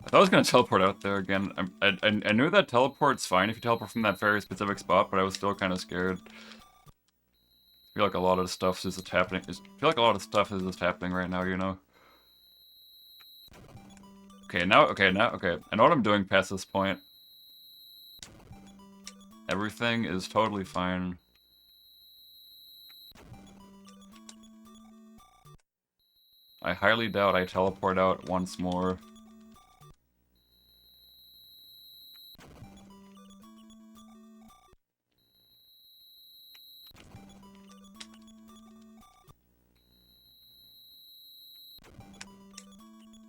I thought I was gonna teleport out there again. I knew that teleport's fine if you teleport from that very specific spot, but I was still kind of scared. I feel like a lot of stuff is just happening. I feel like a lot of stuff is just happening right now, you know? Okay, okay. I know what I'm doing past this point. Everything is totally fine. I highly doubt I teleport out once more.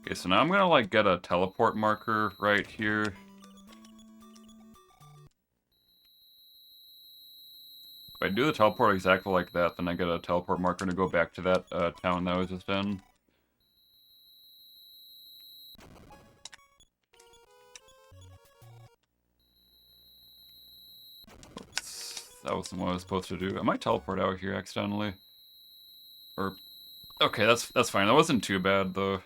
Okay, so now I'm gonna like get a teleport marker right here. If I do the teleport exactly like that, then I get a teleport marker to go back to that town that I was just in. Oops, that wasn't what I was supposed to do. I might teleport out here accidentally. Or, okay, that's fine. That wasn't too bad though.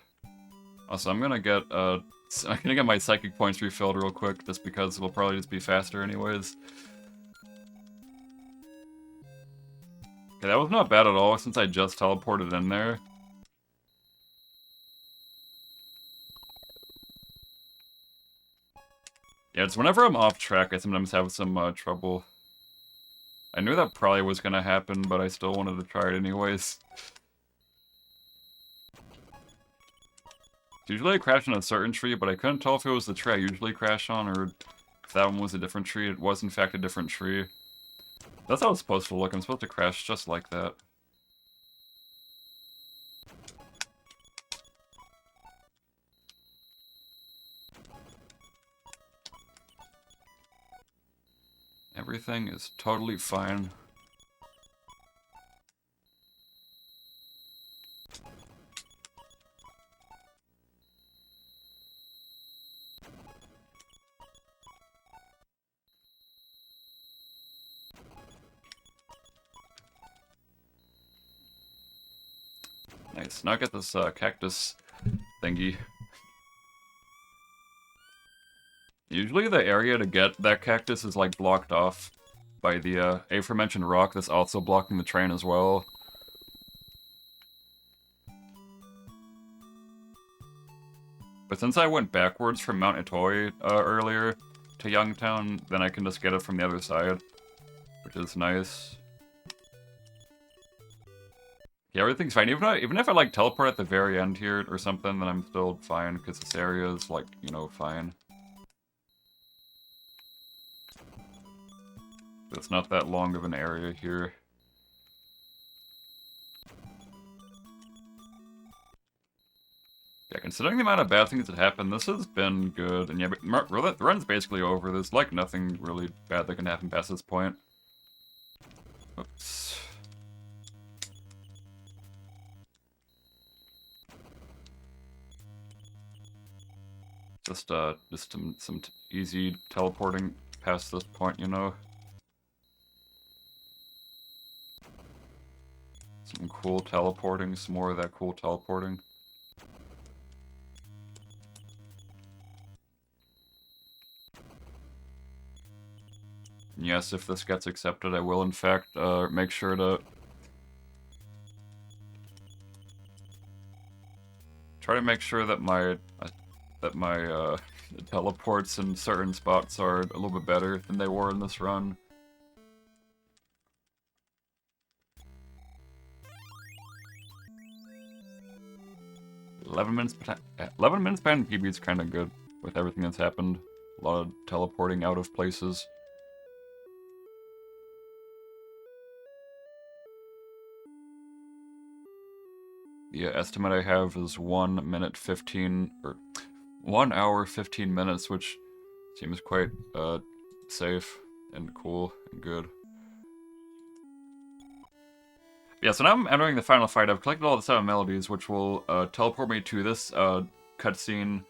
Also, I'm gonna get my psychic points refilled real quick, just because it'll probably just be faster anyways. Okay, that was not bad at all, since I just teleported in there. Yeah, it's whenever I'm off track, I sometimes have some trouble. I knew that probably was gonna happen, but I still wanted to try it anyways. Usually I crash on a certain tree, but I couldn't tell if it was the tree I usually crash on, or if that one was a different tree. It was in fact a different tree. That's how it's supposed to look. I'm supposed to crash just like that. Everything is totally fine. Nice. Now get this cactus thingy. Usually the area to get that cactus is like blocked off by the aforementioned rock that's also blocking the train as well. But since I went backwards from Mount Itoi earlier to Youngtown, then I can just get it from the other side, which is nice. Yeah, everything's fine. Even if I like teleport at the very end here or something, then I'm still fine because this area is like, you know, fine. It's not that long of an area here. Yeah, considering the amount of bad things that happened, this has been good. And yeah, but the run's basically over. There's like nothing really bad that can happen past this point. Oops. Just some easy teleporting past this point, you know. Some cool teleporting, some more of that cool teleporting. And yes, if this gets accepted, I will in fact make sure to try to make sure that my teleports in certain spots are a little bit better than they were in this run. Eleven minutes behind PB is kind of good with everything that's happened. A lot of teleporting out of places. The estimate I have is 1 minute 15 or 1 hour 15 minutes, which seems quite safe and cool and good. Yeah, so now I'm entering the final fight. I've collected all the 7 melodies, which will teleport me to this cutscene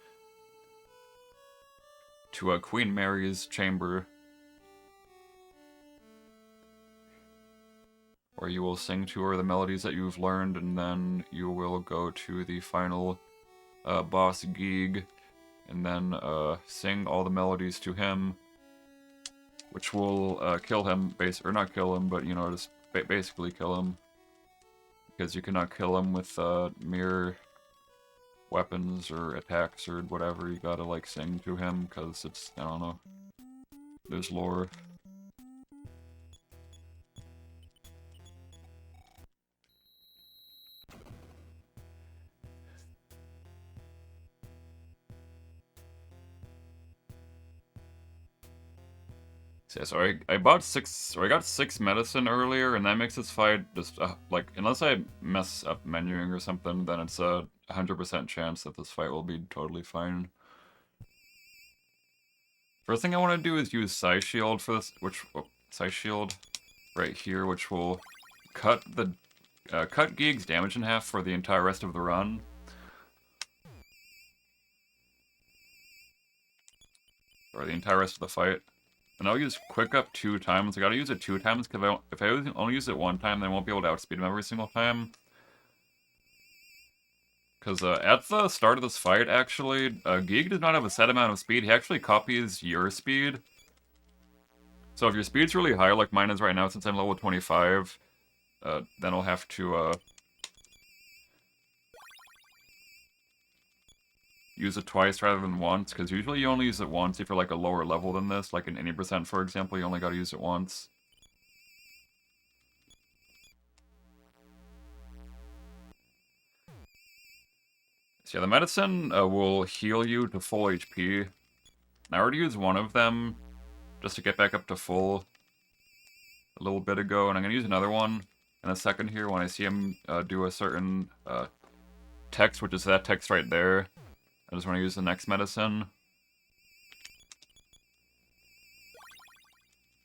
to Queen Mary's chamber, where you will sing to her the melodies that you've learned, and then you will go to the final boss Geeg, and then sing all the melodies to him, which will kill him, or not kill him, but, you know, just basically kill him. Because you cannot kill him with mere weapons or attacks or whatever. You gotta, like, sing to him, because it's, I don't know, there's lore. Yeah, so I got 6 medicine earlier, and that makes this fight just, like, unless I mess up menuing or something, then it's a 100% chance that this fight will be totally fine. First thing I want to do is use Psy Shield for this, Psy Shield right here, which will cut Geeg's damage in half for the entire rest of the run. Or the entire rest of the fight. And I'll use Quick Up 2 times. I gotta use it 2 times, because if I only use it 1 time, then I won't be able to outspeed him every single time. Because at the start of this fight, actually, Geeg does not have a set amount of speed. He actually copies your speed. So if your speed's really high, like mine is right now, since I'm level 25, then I'll have to use it twice rather than once, because usually you only use it once if you're like a lower level than this, like in 80%, for example, you only gotta use it once. So yeah, the medicine will heal you to full HP. And I already used one of them just to get back up to full a little bit ago, and I'm gonna use another one in a second here when I see him do a certain text, which is that text right there. I just want to use the next medicine.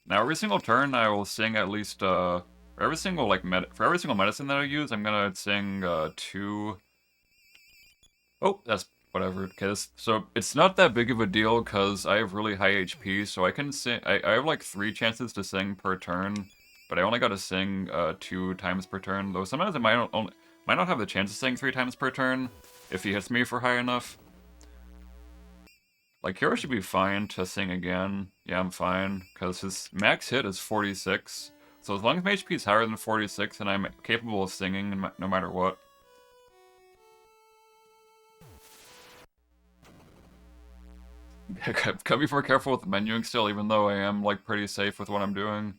Now every single turn I will sing at least for every single medicine that I use, I'm gonna sing 2. Oh, that's whatever. Okay, so it's not that big of a deal because I have really high HP, so I can sing. I have like 3 chances to sing per turn, but I only got to sing 2 times per turn. Though sometimes I might not have the chance to sing 3 times per turn if he hits me for high enough. Like, Hero should be fine to sing again. Yeah, I'm fine, because his max hit is 46. So as long as my HP is higher than 46, then I'm capable of singing no matter what. Gotta be more careful with the menuing still, even though I am, like, pretty safe with what I'm doing.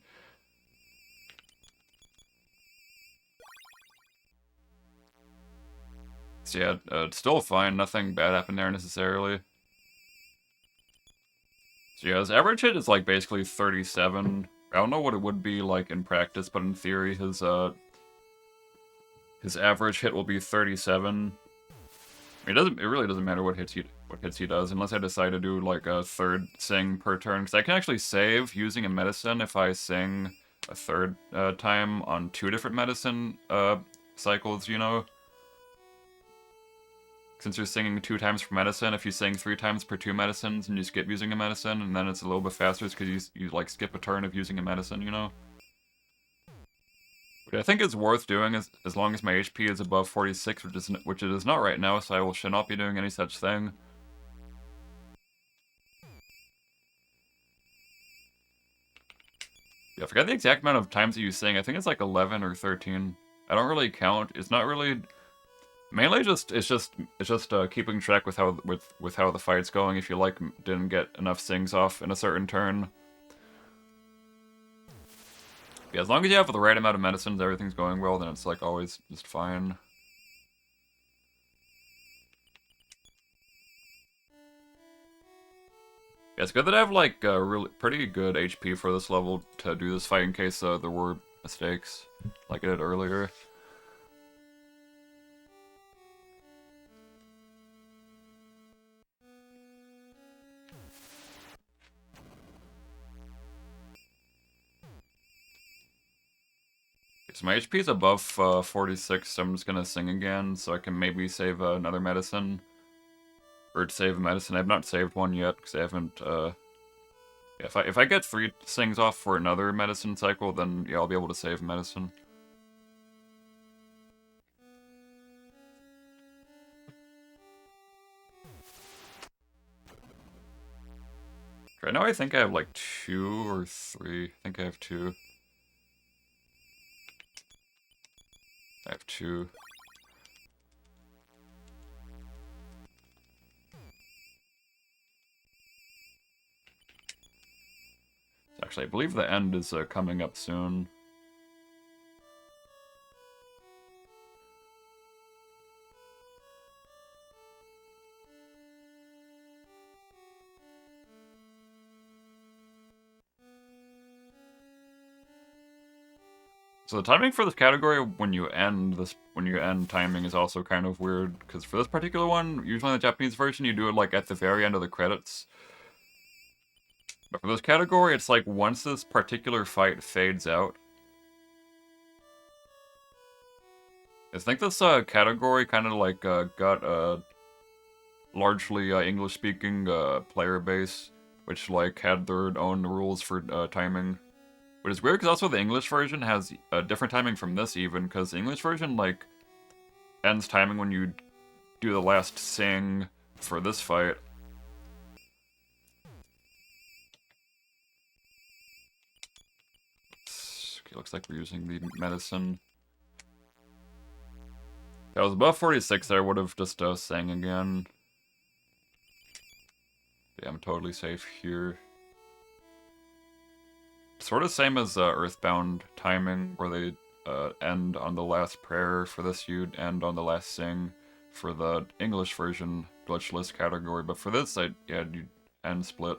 So yeah, it's still fine. Nothing bad happened there necessarily. So yeah, his average hit is, like, basically 37. I don't know what it would be like in practice, but in theory, his average hit will be 37. I mean, it really doesn't matter what hits he does, unless I decide to do like a third sing per turn, because I can actually save using a medicine if I sing a third time on 2 different medicine cycles, you know? Since you're singing 2 times per medicine, if you sing 3 times per 2 medicines and you skip using a medicine, and then it's a little bit faster because you like skip a turn of using a medicine, you know? Which I think is worth doing as long as my HP is above 46, which it is not right now, so should not be doing any such thing. Yeah, I forgot the exact amount of times that you sing. I think it's like 11 or 13. I don't really count. It's not really mainly it's just keeping track with how the fight's going. If you like didn't get enough sings off in a certain turn. Yeah, as long as you have the right amount of medicines, everything's going well, then it's like always just fine. Yeah, it's good that I have like really pretty good HP for this level to do this fight in case there were mistakes, like I did earlier. So my HP is above 46, so I'm just gonna sing again, so I can maybe save another medicine. Or to save a medicine. I've not saved one yet, because I haven't, yeah, if I get 3 sings off for another medicine cycle, then yeah, I'll be able to save medicine. Right now I think I have like 2 or 3. I think I have 2. I have 2. Actually, I believe the end is coming up soon. So the timing for this category when you end timing is also kind of weird, because for this particular one, usually in the Japanese version, you do it like at the very end of the credits. But for this category, it's like once this particular fight fades out. I think this category kind of like got a largely English-speaking player base, which like had their own rules for timing. Which is weird because also the English version has a different timing from this even, because the English version like ends timing when you do the last sing for this fight. Okay, looks like we're using the medicine. If I was above 46 I would have just sang again. Yeah, I'm totally safe here. Sort of same as Earthbound timing, where they end on the last prayer. For this, you'd end on the last sing for the English version glitchless category, but for this, you'd end split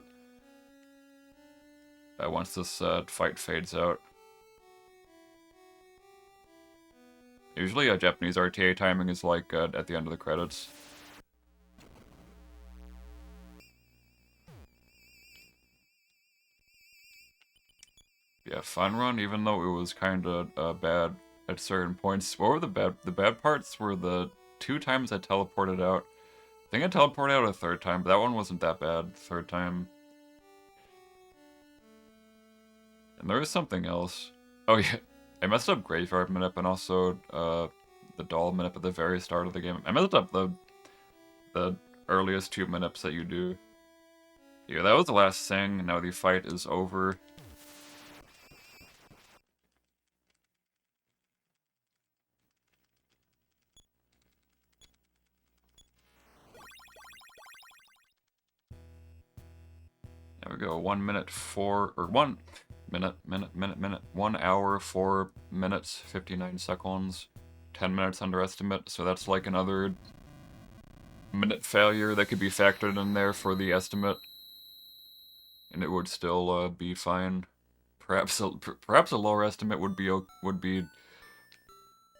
once this fight fades out. Usually, Japanese RTA timing is like at the end of the credits. Yeah, fun run, even though it was kind of bad at certain points. What were the bad? The bad parts were the 2 times I teleported out. I think I teleported out a 3rd time, but that one wasn't that bad. 3rd time. And there was something else. Oh yeah, I messed up Graveyard Minute and also the Doll Minute at the very start of the game. I messed up the earliest 2 minutes that you do. Yeah, that was the last thing. Now the fight is over. go. 1 minute 4 or 1 minute 1 hour 4 minutes 59 seconds. 10 minutes underestimate. So that's like another minute failure that could be factored in there for the estimate, and it would still be fine. Perhaps a lower estimate would be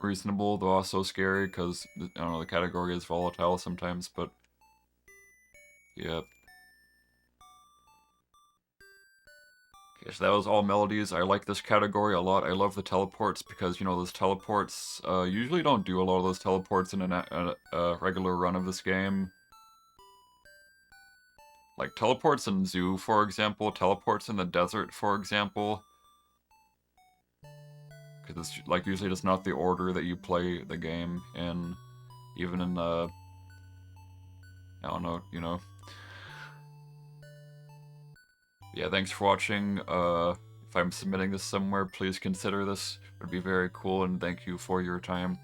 reasonable, though also scary because I don't know, the category is volatile sometimes. But yeah. Okay, so that was all melodies. I like this category a lot. I love the teleports because, you know, those teleports usually don't do a lot of those teleports in a regular run of this game. Like teleports in Zoo, for example, teleports in the desert, for example. Because it's like usually just not the order that you play the game in, even in I don't know, you know. Yeah, thanks for watching. If I'm submitting this somewhere, please consider this. It would be very cool, and thank you for your time.